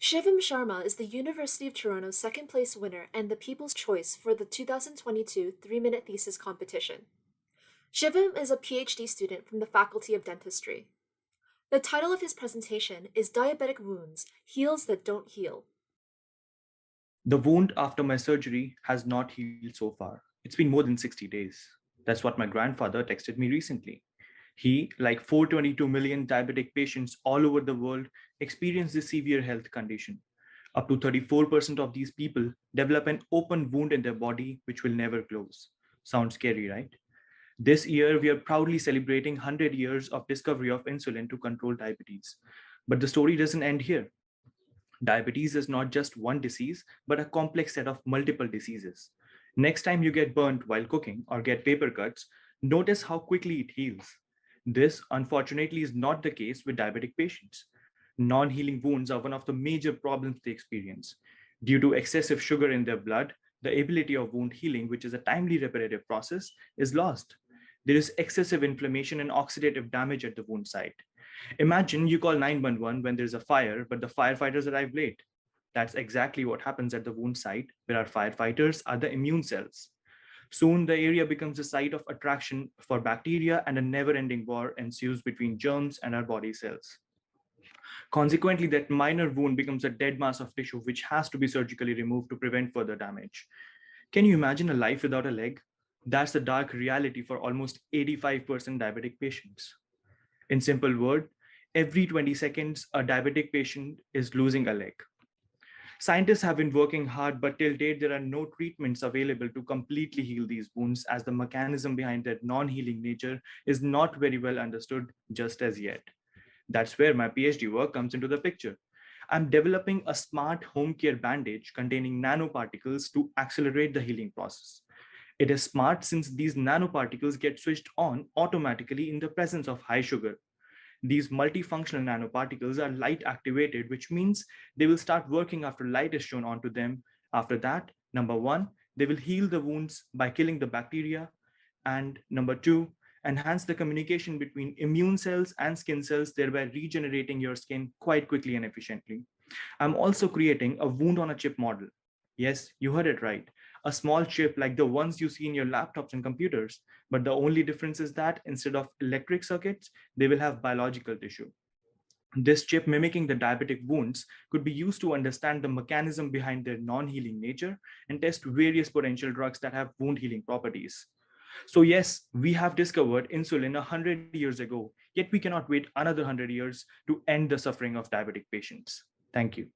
Shivam Sharma is the University of Toronto's second place winner and the People's Choice for the 2022 Three Minute Thesis competition. Shivam is a PhD student from the Faculty of Dentistry. The title of his presentation is Diabetic Wounds, Heals That Don't Heal. The wound after my surgery has not healed so far. It's been more than 60 days. That's what my grandfather texted me recently. He, like 422 million diabetic patients all over the world, experience this severe health condition. Up to 34% of these people develop an open wound in their body which will never close. Sounds scary, right? This year, we are proudly celebrating 100 years of discovery of insulin to control diabetes. But the story doesn't end here. Diabetes is not just one disease, but a complex set of multiple diseases. Next time you get burnt while cooking or get paper cuts, notice how quickly it heals. This, unfortunately, is not the case with diabetic patients. Non-healing wounds are one of the major problems they experience. Due to excessive sugar in their blood, the ability of wound healing, which is a timely reparative process, is lost. There is excessive inflammation and oxidative damage at the wound site. Imagine you call 911 when there's a fire, but the firefighters arrive late. That's exactly what happens at the wound site, where our firefighters are the immune cells. Soon, the area becomes a site of attraction for bacteria, and a never ending war ensues between germs and our body cells. Consequently, that minor wound becomes a dead mass of tissue which has to be surgically removed to prevent further damage. Can you imagine a life without a leg? That's the dark reality for almost 85% diabetic patients. In simple word, every 20 seconds, a diabetic patient is losing a leg. Scientists have been working hard, but till date, there are no treatments available to completely heal these wounds, as the mechanism behind their non-healing nature is not very well understood just as yet. That's where my PhD work comes into the picture. I'm developing a smart home care bandage containing nanoparticles to accelerate the healing process. It is smart since these nanoparticles get switched on automatically in the presence of high sugar. These multifunctional nanoparticles are light activated, which means they will start working after light is shown onto them. After that, number one, they will heal the wounds by killing the bacteria. And number two, enhance the communication between immune cells and skin cells, thereby regenerating your skin quite quickly and efficiently. I'm also creating a wound on a chip model. Yes, you heard it right. A small chip like the ones you see in your laptops and computers. But the only difference is that instead of electric circuits, they will have biological tissue. This chip mimicking the diabetic wounds could be used to understand the mechanism behind their non-healing nature and test various potential drugs that have wound healing properties. So yes, we have discovered insulin 100 years ago, yet we cannot wait another 100 years to end the suffering of diabetic patients. Thank you.